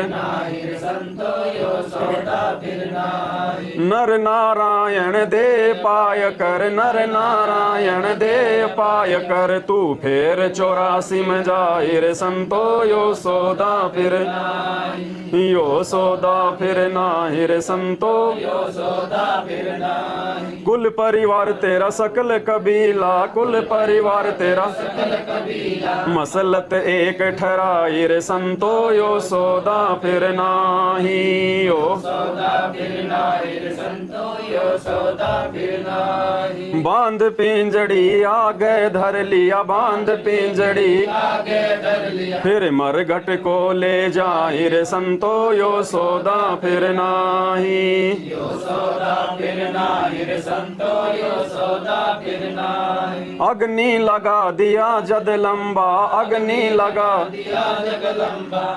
नर नारायण दे पाय कर, नर नारायण दे पाय कर, तू फिर 84 में जाए रे संतो, यो सौदा फिर यो सौदा फिर नाही रे संतो, कुल परिवार तेरा सकल कबीला, कुल परिवार तेरा मसलत एक ठहराई रे संतो, यो सौदा फिर नाही, यो बांध पिंजड़ी आगे धर लिया, बांध पिंजड़ी फिर मरघट को ले जाए रे संतो, यो सौदा फिर नाही, अग्नि लगा दिया जद लंबा, अग्नि लगा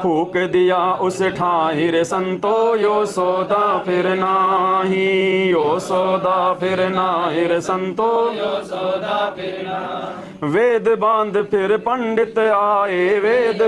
फूक दिया उस ठाई रे संतो, यो सौदा फिर नाही, यो सौदा फिर नाही रे संतो, वेद बांध फिर पंडित आए, वेद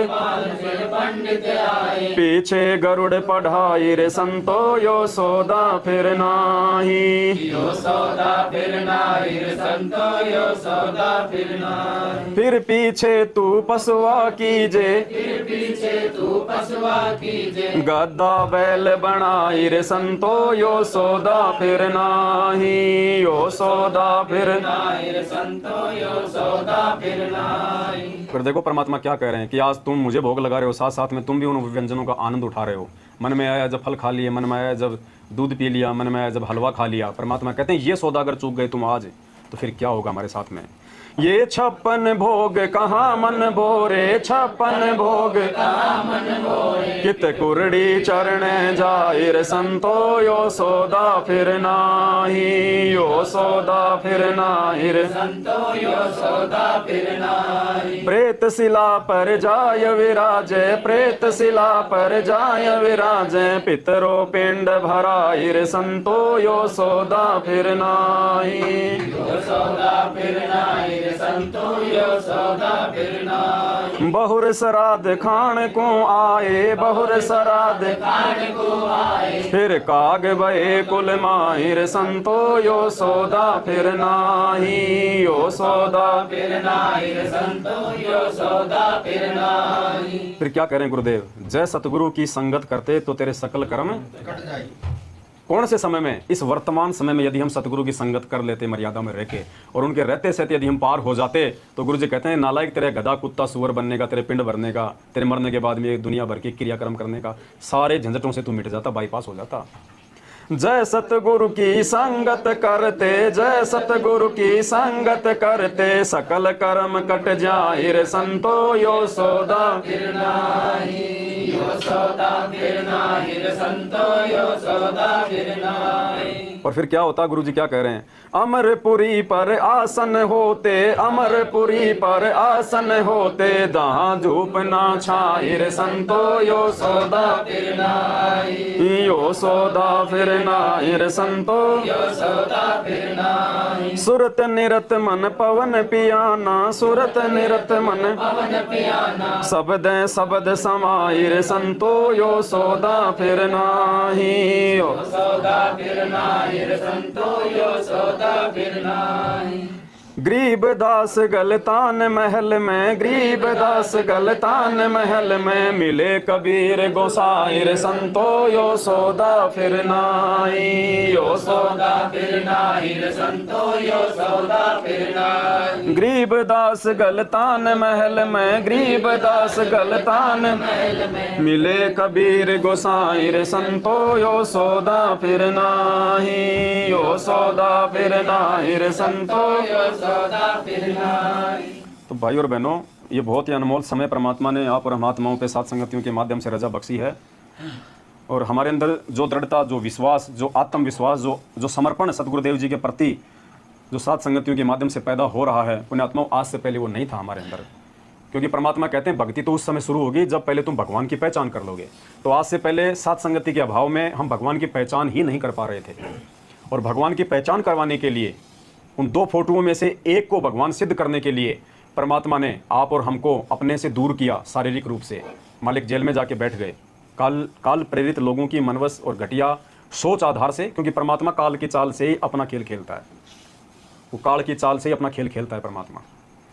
पीछे गरुड़ पढ़ाई रे संतो, यो सौदा फिर नाही, यो सौदा फिर नाही रे संतो, यो सौदा फिर नाही, फिर पीछे तू पसवा कीजे, फिर पीछे तू पसवा कीजे, गद्दा बैल बनाई रे संतो, यो सौदा फिर नाही, यो सौदा फिर नाही रे संतो, यो सौदा फिर नाही। फिर देखो परमात्मा क्या कह रहे हैं कि आज तुम मुझे भोग लगा रहे हो, साथ साथ में तुम भी उन व्यंजनों का आनंद उठा रहे हो। मन में आया जब फल खा लिए, मन में आया जब दूध पी लिया, मन में आया जब हलवा खा लिया। परमात्मा कहते हैं ये सौदा अगर चूक गए तुम आज, तो फिर क्या होगा हमारे साथ में। ये 56 भोग कहाँ मन भोरे, 56 भोग कित कुरड़ी चरण जाहिर संतो, यो सौदा फिर नाही, यो सौदा फिर नाहिर संतो, यो सौदा फिर नाही। प्रेत शिला पर जाय विराजे, प्रेत शिला पर जाय विराजे, पितरो पिंड भराइर संतो, यो सौदा फिर नाही, यो सौदा फिर नाही संतो, यो सौदा फिर नाही। बहुर श्राद्ध खान को आए, बहुर श्राद्ध खान को आए, फिर काग बहे कुल माहिर संतो, यो सौदा फिर नाही, यो सौदा फिर नाही संतो, यो सौदा फिर नाही। फिर क्या करें गुरुदेव, जय सतगुरु की संगत करते तो तेरे सकल कर्म कट जाए। कौन से समय में, इस वर्तमान समय में यदि हम सतगुरु की संगत कर लेते मर्यादा में रह के, और उनके रहते से यदि हम पार हो जाते, तो गुरु जी कहते हैं नालायक तेरे गधा कुत्ता सुअर बनने का, तेरे पिंड भरने का, तेरे मरने के बाद में दुनिया भर की क्रियाक्रम करने का, सारे झंझटों से तू मिट जाता, बाईपास हो जाता। जय सतगुरु की संगत करते, जय सतगुरु की संगत करते, सकल कर्म कट जाहिर संतो, यो सौदा फिर नाही, यो सौदा फिर नाहिर संतो, यो सौदा फिर नाही। और फिर क्या होता, गुरु जी क्या कह रहे हैं, अमरपुरी पर आसन होते, अमरपुरी पर आसन होते, दहाँ धूप ना छाहिर संतो, यो सौदा फिर नाही, यो सौदा फिर नाहिर संतो, यो सौदा फिर नाही। सुरत निरत मन पवन पियाना, सुरत निरत मन पवन पियाना, शब्द शब्द समाहिर संतो, यो सौदा फिर नाही, यो सौदा फिर नाहिर संतो, यो सौदा फिर नाही। गरीबदास गलतान महल में, गरीबदास गलतान महल में, मिले कबीर गोसाइर संतो, यो सौदा फिर नाही, यो सौदा फिर नाहिर संतो, यो सौदा फिर नाही। गरीबदास गलतान महल में, गरीबदास गलतान महल में, मिले कबीर गोसाइर संतो, यो सौदा फिर नाही, यो सौदा फिर नाहिर संतो, यो सौदा फिर नाही। तो भाई और बहनों, ये बहुत ही अनमोल समय परमात्मा ने आप और हम आत्माओं पे साथ संगतियों के माध्यम से रजा बख्शी है, और हमारे अंदर जो दृढ़ता, जो विश्वास, जो आत्मविश्वास, जो समर्पण सतगुरुदेव जी के प्रति जो साथ संगतियों के माध्यम से पैदा हो रहा है, पुण्यात्माओं आज से पहले वो नहीं था हमारे अंदर। क्योंकि परमात्मा कहते हैं भक्ति तो उस समय शुरू होगी जब पहले तुम भगवान की पहचान कर लोगे। तो आज से पहले साथ संगति के अभाव में हम भगवान की पहचान ही नहीं कर पा रहे थे, और भगवान की पहचान करवाने के लिए, उन दो फोटोओं में से एक को भगवान सिद्ध करने के लिए परमात्मा ने आप और हमको अपने से दूर किया शारीरिक रूप से, मालिक जेल में जाके बैठ गए काल प्रेरित लोगों की मनवस और घटिया सोच आधार से, क्योंकि परमात्मा काल की चाल से ही अपना खेल खेलता है, वो काल की चाल से ही अपना खेल खेलता है परमात्मा।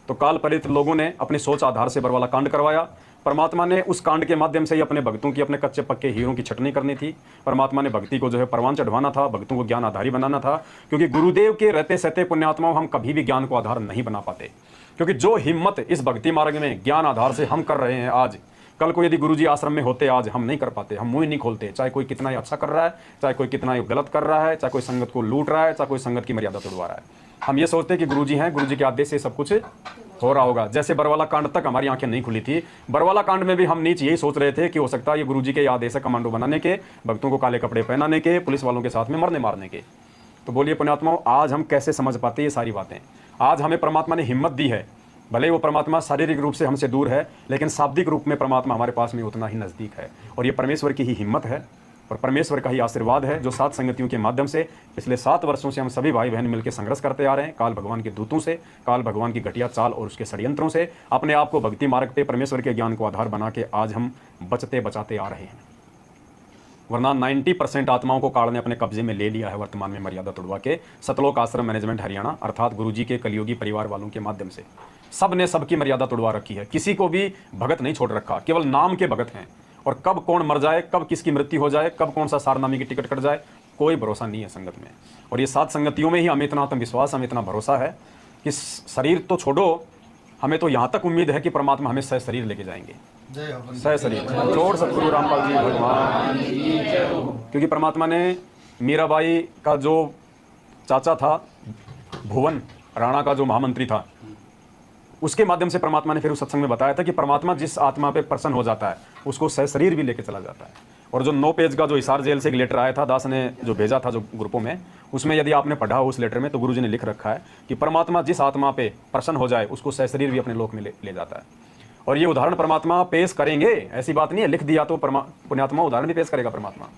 तो काल प्रेरित लोगों ने अपनी सोच आधार से बरवाला कांड करवाया। परमात्मा ने उस कांड के माध्यम से ही अपने भक्तों की, अपने कच्चे पक्के हीरों की छटनी करनी थी। परमात्मा ने भक्ति को जो है परवान चढ़वाना था, भक्तों को ज्ञान आधारी बनाना था, क्योंकि गुरुदेव के रहते सहते पुण्यात्माओं हम कभी भी ज्ञान को आधार नहीं बना पाते। क्योंकि जो हिम्मत इस भक्ति मार्ग में ज्ञान आधार से हम कर रहे हैं आज, कल को यदि गुरुजी आश्रम में होते आज हम नहीं कर पाते, हम मुंह नहीं खोलते। चाहे कोई कितना ही अच्छा कर रहा है, चाहे कोई कितना ही गलत कर रहा है, चाहे कोई संगत को लूट रहा है, चाहे कोई संगत की मर्यादा तोड़वा रहा है, हम ये सोचते हैं कि गुरुजी हैं, गुरुजी के आदेश से सब कुछ हो रहा होगा। जैसे बरवाला कांड तक हमारी आंखें नहीं खुली थी, बरवाला कांड में भी हम नीच यही सोच रहे थे कि हो सकता है ये गुरुजी के आदेश है कमांडो बनाने के, भक्तों को काले कपड़े पहनाने के, पुलिस वालों के साथ में मरने मारने के। तो बोलिए पुण्यात्माओं, आज हम कैसे समझ पाते ये सारी बातें? आज हमें परमात्मा ने हिम्मत दी है, भले वो परमात्मा शारीरिक रूप से हमसे दूर है, लेकिन शाब्दिक रूप में परमात्मा हमारे पास में उतना ही नज़दीक है। और ये परमेश्वर की ही हिम्मत है और परमेश्वर का ही आशीर्वाद है, जो 7 संगतियों के माध्यम से पिछले 7 वर्षों से हम सभी भाई बहन मिलकर संघर्ष करते आ रहे हैं, काल भगवान के दूतों से, काल भगवान की घटिया चाल और उसके षड्यंत्रों से, अपने आप को भक्ति मार्ग पे परमेश्वर के ज्ञान को आधार बना के आज हम बचते बचाते आ रहे हैं। वरना 90% आत्माओं को काल ने अपने कब्जे में ले लिया है वर्तमान में मर्यादा तोड़वा के, सतलोक आश्रम मैनेजमेंट हरियाणा अर्थात गुरुजी के कलियुगी परिवार वालों के माध्यम से। सब ने सबकी मर्यादा तोड़वा रखी है, किसी को भी भगत नहीं छोड़ रखा, केवल नाम के भगत हैं। और कब कौन मर जाए, कब किसकी मृत्यु हो जाए, कब कौन सा सारनामी की टिकट कट जाए, कोई भरोसा नहीं है संगत में। और ये 7 संगतियों में ही हमें इतना आत्मविश्वास, हमें इतना भरोसा है कि शरीर तो छोड़ो, हमें तो यहाँ तक उम्मीद है कि परमात्मा हमें सह शरीर लेके जाएंगे, जय हो सह शरीर छोड़ सतगुरु रामपाल जी भगवान। क्योंकि परमात्मा ने मीराबाई का जो चाचा था, भुवन राणा का जो महामंत्री था, उसके माध्यम से परमात्मा ने फिर उस सत्संग में बताया था कि परमात्मा जिस आत्मा पे प्रसन्न हो जाता है उसको सह शरीर भी लेके चला जाता है। और जो 9 पेज का जो हिसार जेल से एक लेटर आया था, दास ने जो भेजा था जो ग्रुपों में, उसमें यदि आपने पढ़ा उस लेटर में, तो गुरुजी ने लिख रखा है कि परमात्मा जिस आत्मा पे प्रसन्न हो जाए उसको सह शरीर भी अपने लोक में ले जाता है। और ये उदाहरण परमात्मा पेश करेंगे, ऐसी बात नहीं है लिख दिया तो पुण्यात्मा उदाहरण भी पेश करेगा परमात्मा।